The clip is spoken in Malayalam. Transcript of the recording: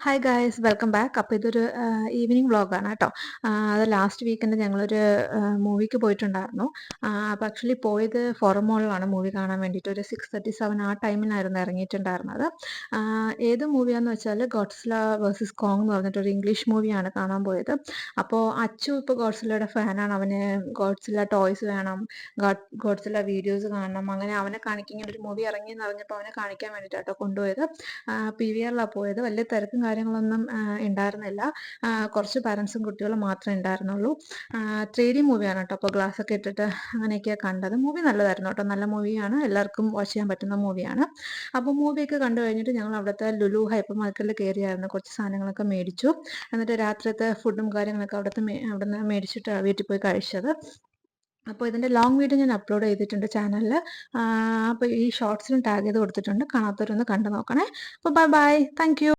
Hi guys welcome back. അപ്പോൾ ഇതൊരു ഈവനിങ് വ്ളോഗാണ് കേട്ടോ. അത് ലാസ്റ്റ് വീക്കെൻഡ് ഞങ്ങളൊരു മൂവിക്ക് പോയിട്ടുണ്ടായിരുന്നു. അപ്പോൾ ആക്ച്വലി പോയത് ഫോറം മോളിലാണ് മൂവി കാണാൻ വേണ്ടിയിട്ട്. ഒരു 6:37 ആ ടൈമിനായിരുന്നു ഇറങ്ങിയിട്ടുണ്ടായിരുന്നത്. ഏത് മൂവിയാന്ന് വെച്ചാൽ ഗോഡ്സില വേഴ്സസ് കോങ് എന്ന് പറഞ്ഞിട്ടൊരു ഇംഗ്ലീഷ് മൂവിയാണ് കാണാൻ പോയത്. അപ്പോൾ അച്ചു ഇപ്പോൾ ഗോഡ്സിലയുടെ ഫാനാണ്. അവന് ഗോഡ്സില ടോയ്സ് വേണം, ഗോഡ്സില വീഡിയോസ് കാണണം. അങ്ങനെ അവനെ കാണിക്കാൻ ഇങ്ങനെ ഒരു മൂവി ഇറങ്ങിയെന്ന് അറിഞ്ഞപ്പോൾ അവനെ കാണിക്കാൻ വേണ്ടിയിട്ടാട്ടോ കൊണ്ടുപോയത്. PVRലാണ് പോയത്. വലിയ തിരക്കും കാര്യങ്ങളൊന്നും ഉണ്ടായിരുന്നില്ല. കുറച്ച് പാരൻസും കുട്ടികളും മാത്രമേ ഉണ്ടായിരുന്നുള്ളൂ. 3D മൂവിയാണ് കേട്ടോ. അപ്പോൾ ഗ്ലാസ് ഒക്കെ ഇട്ടിട്ട് അങ്ങനെയൊക്കെയാണ് കണ്ടത്. മൂവി നല്ലതായിരുന്നു കേട്ടോ. നല്ല മൂവിയാണ്, എല്ലാവർക്കും വാച്ച് ചെയ്യാൻ പറ്റുന്ന മൂവിയാണ്. അപ്പോൾ മൂവിയൊക്കെ കണ്ടു കഴിഞ്ഞിട്ട് ഞങ്ങൾ അവിടുത്തെ ലുലു ഹൈപ്പർ മാർക്കറ്റിൽ കയറിയായിരുന്നു. കുറച്ച് സാധനങ്ങളൊക്കെ മേടിച്ചു. എന്നിട്ട് രാത്രിയത്തെ ഫുഡും കാര്യങ്ങളൊക്കെ അവിടുന്ന് മേടിച്ചിട്ട് വീട്ടിൽ പോയി കഴിച്ചത്. അപ്പോൾ ഇതിൻ്റെ ലോങ് വീഡിയോ ഞാൻ അപ്ലോഡ് ചെയ്തിട്ടുണ്ട് ചാനലിൽ. അപ്പോൾ ഈ ഷോർട്സിലും ടാഗ് ചെയ്ത് കൊടുത്തിട്ടുണ്ട്. കാണാത്തവരൊന്ന് കണ്ടു നോക്കണേ. അപ്പോൾ ബൈ ബൈ, താങ്ക് യു.